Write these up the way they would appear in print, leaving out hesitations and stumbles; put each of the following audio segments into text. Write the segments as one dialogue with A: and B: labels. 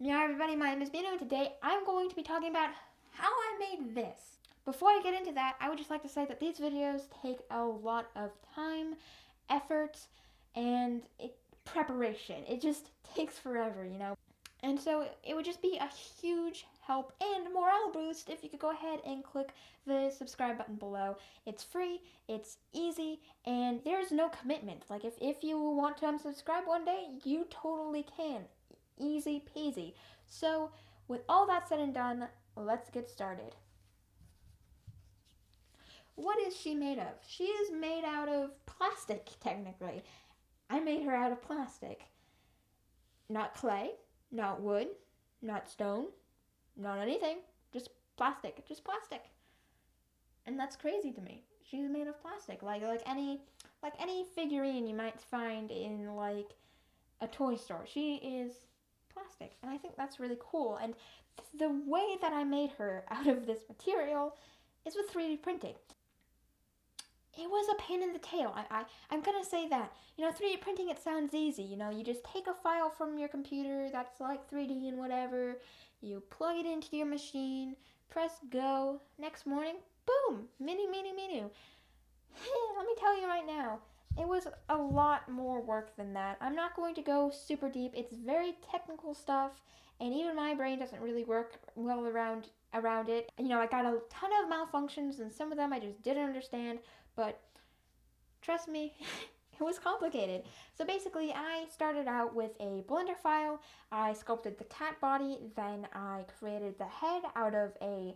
A: Yeah, everybody, my name is Mino, and today I'm going to be talking about how I made this. Before I get into that, I would just like to say that these videos take a lot of time, effort, and preparation. It just takes forever. And so it would just be a huge help and morale boost if you could go ahead and click the subscribe button below. It's free, it's easy, and there's no commitment. Like if you want to unsubscribe one day, you totally can. Easy peasy. So, with all that said and done, let's get started. What is she made of? She is made out of plastic, technically. I made her out of plastic. Not clay, not wood, not stone, not anything. Just plastic. Just plastic. And that's crazy to me. She's made of plastic. Like any figurine you might find in like a toy store. She is plastic, and I think that's really cool. And the way that I made her out of this material is with 3D printing. It was a pain in the tail. I'm gonna say that. 3D printing, it sounds easy. You just take a file from your computer that's like 3D and whatever, you plug it into your machine, press go, next morning, boom, Mini Minou Minou. Let me tell you right now, it was a lot more work than that. I'm not going to go super deep. It's very technical stuff, and even my brain doesn't really work well around it. I got a ton of malfunctions, and some of them I just didn't understand, but trust me, it was complicated. So basically, I started out with a Blender file. I sculpted the cat body, then I created the head out of a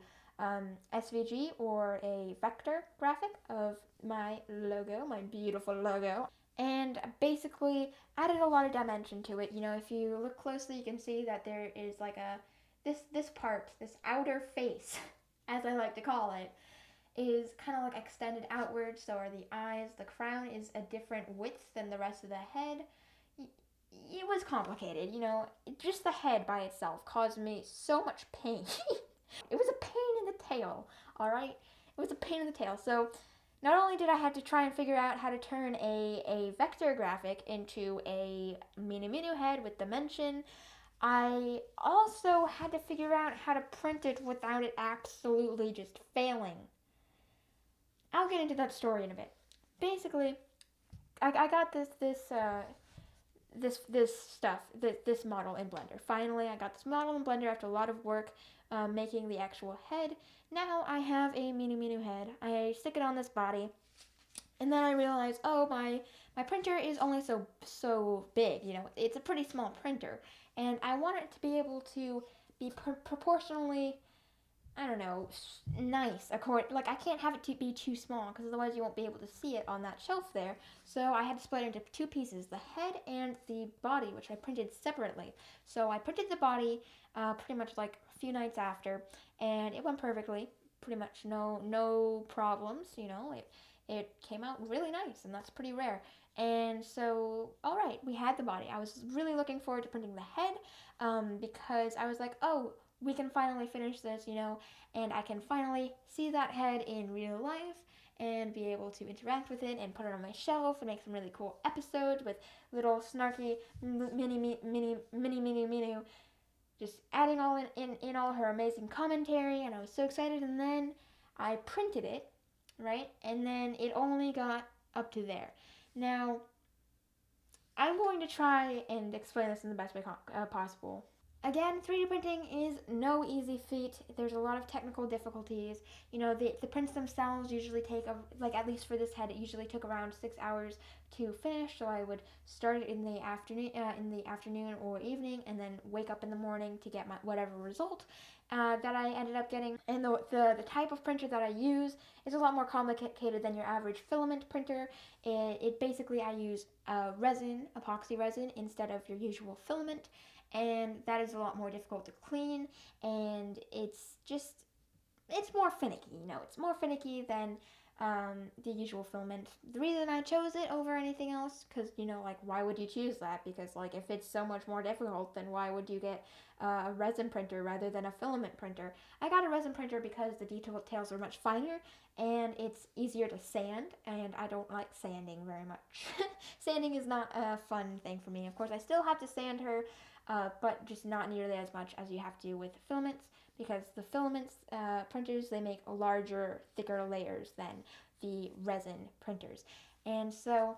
A: SVG or a vector graphic of my logo, my beautiful logo, and basically added a lot of dimension to it. If you look closely, you can see that there is like this part, this outer face, as I like to call it, is kind of like extended outward. So are the eyes. The crown is a different width than the rest of the head. It was complicated. Just the head by itself caused me so much pain. It was a pain in the tail, all right? It was a pain in the tail. So not only did I have to try and figure out how to turn a vector graphic into a Mini Minou head with dimension, I also had to figure out how to print it without it absolutely just failing. I'll get into that story in a bit. Basically, I got this model in Blender. Finally, I got this model in Blender after a lot of work making the actual head. Now I have a Mini Minou head. I stick it on this body, and then I realize, oh, my printer is only so big. It's a pretty small printer, and I want it to be able to be proportionally, I don't know, nice. Like, I can't have it to be too small because otherwise you won't be able to see it on that shelf there. So I had to split it into two pieces, the head and the body, which I printed separately. So I printed the body pretty much like a few nights after, and it went perfectly. Pretty much no problems. It came out really nice, and that's pretty rare. And so, all right, we had the body. I was really looking forward to printing the head because I was like, oh, we can finally finish this, and I can finally see that head in real life and be able to interact with it and put it on my shelf and make some really cool episodes with little snarky mini Minou just adding all in all her amazing commentary, and I was so excited. And then I printed it, right, and then it only got up to there. Now I'm going to try and explain this in the best way possible. Again, 3D printing is no easy feat. There's a lot of technical difficulties. The prints themselves usually take, at least for this head, it usually took around 6 hours to finish. So I would start it in the afternoon or evening, and then wake up in the morning to get my whatever result that I ended up getting. And the type of printer that I use is a lot more complicated than your average filament printer. It basically, I use resin, epoxy resin, instead of your usual filament, and that is a lot more difficult to clean, and it's more finicky. It's more finicky than the usual filament. The reason I chose it over anything else, because why would you choose that? Because if it's so much more difficult, then why would you get a resin printer rather than a filament printer? I got a resin printer because the details are much finer and it's easier to sand, and I don't like sanding very much. Sanding is not a fun thing for me. Of course, I still have to sand her but just not nearly as much as you have to with filaments, because the filaments printers, they make larger, thicker layers than the resin printers. And so,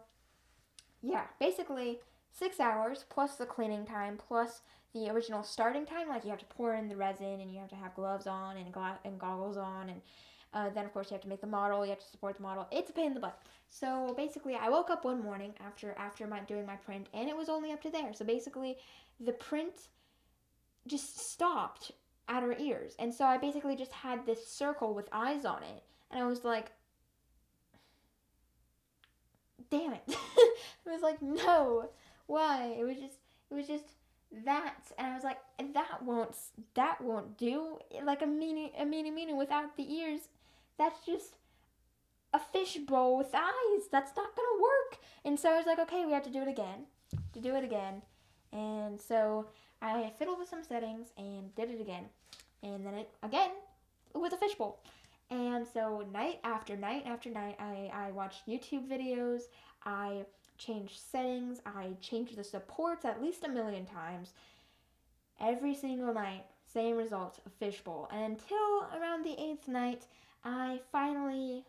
A: yeah, basically 6 hours plus the cleaning time plus the original starting time. Like, you have to pour in the resin and you have to have gloves on and goggles on, and then of course you have to make the model. You have to support the model. It's a pain in the butt. So basically, I woke up one morning after doing my print, and it was only up to there. So basically, the print just stopped at her ears, and so I basically just had this circle with eyes on it, and I was like, damn it. It was like, no, why? It was just that, and I was like, that won't do. Like a mini Minou without the ears, that's just a fishbowl with eyes. That's not gonna work. And so I was like, okay, we have to do it again, and so I fiddled with some settings and did it again, and then it was a fishbowl. And so night after night after night, I watched YouTube videos. I changed settings. I changed the supports at least a million times. Every single night, same result, a fishbowl. And until around the eighth night, I finally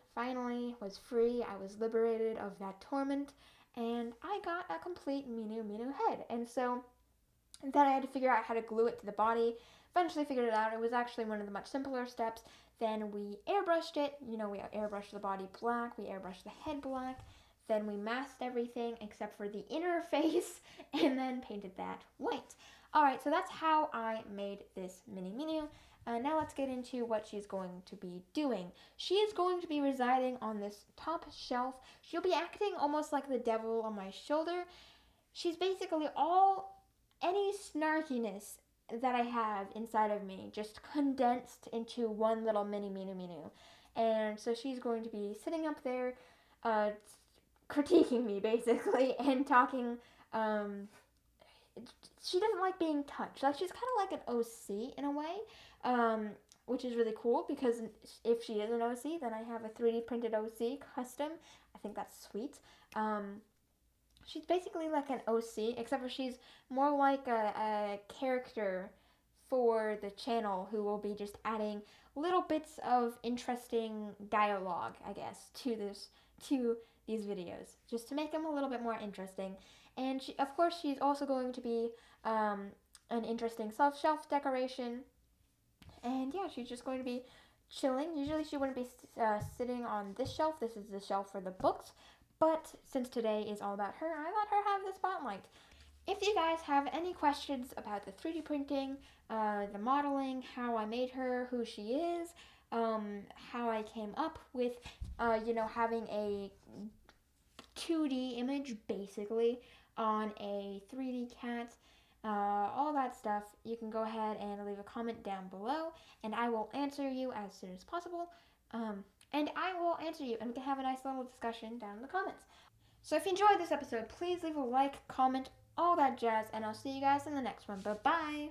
A: was free. I was liberated of that torment, and I got a complete Minou Minou head. And so then I had to figure out how to glue it to the body. Eventually figured it out. It was actually one of the much simpler steps. Then we airbrushed it. We airbrushed the body black. We airbrushed the head black. Then we masked everything except for the inner face, and then painted that white. Alright, so that's how I made this Mini Minou. Now let's get into what she's going to be doing. She is going to be residing on this top shelf. She'll be acting almost like the devil on my shoulder. She's basically any snarkiness that I have inside of me just condensed into one little Mini Minou Minou. And so she's going to be sitting up there, uh, critiquing me basically, and talking. She doesn't like being touched. Like, she's kind of like an OC in a way, which is really cool, because if she is an OC, then I have a 3D printed OC custom. I think that's sweet. She's basically like an OC, except for she's more like a character for the channel, who will be just adding little bits of interesting dialogue, I guess, to these videos, just to make them a little bit more interesting. And of course, she's also going to be an interesting shelf decoration. And yeah, she's just going to be chilling. Usually she wouldn't be sitting on this shelf. This is the shelf for the books. But since today is all about her, I let her have the spotlight. If you guys have any questions about the 3D printing, the modeling, how I made her, who she is, how I came up with, having a 2D image basically on a 3D cat, all that stuff, you can go ahead and leave a comment down below, and I will answer you as soon as possible. And I will answer you, and we can have a nice little discussion down in the comments. So if you enjoyed this episode, please leave a like, comment, all that jazz, and I'll see you guys in the next one. Bye-bye!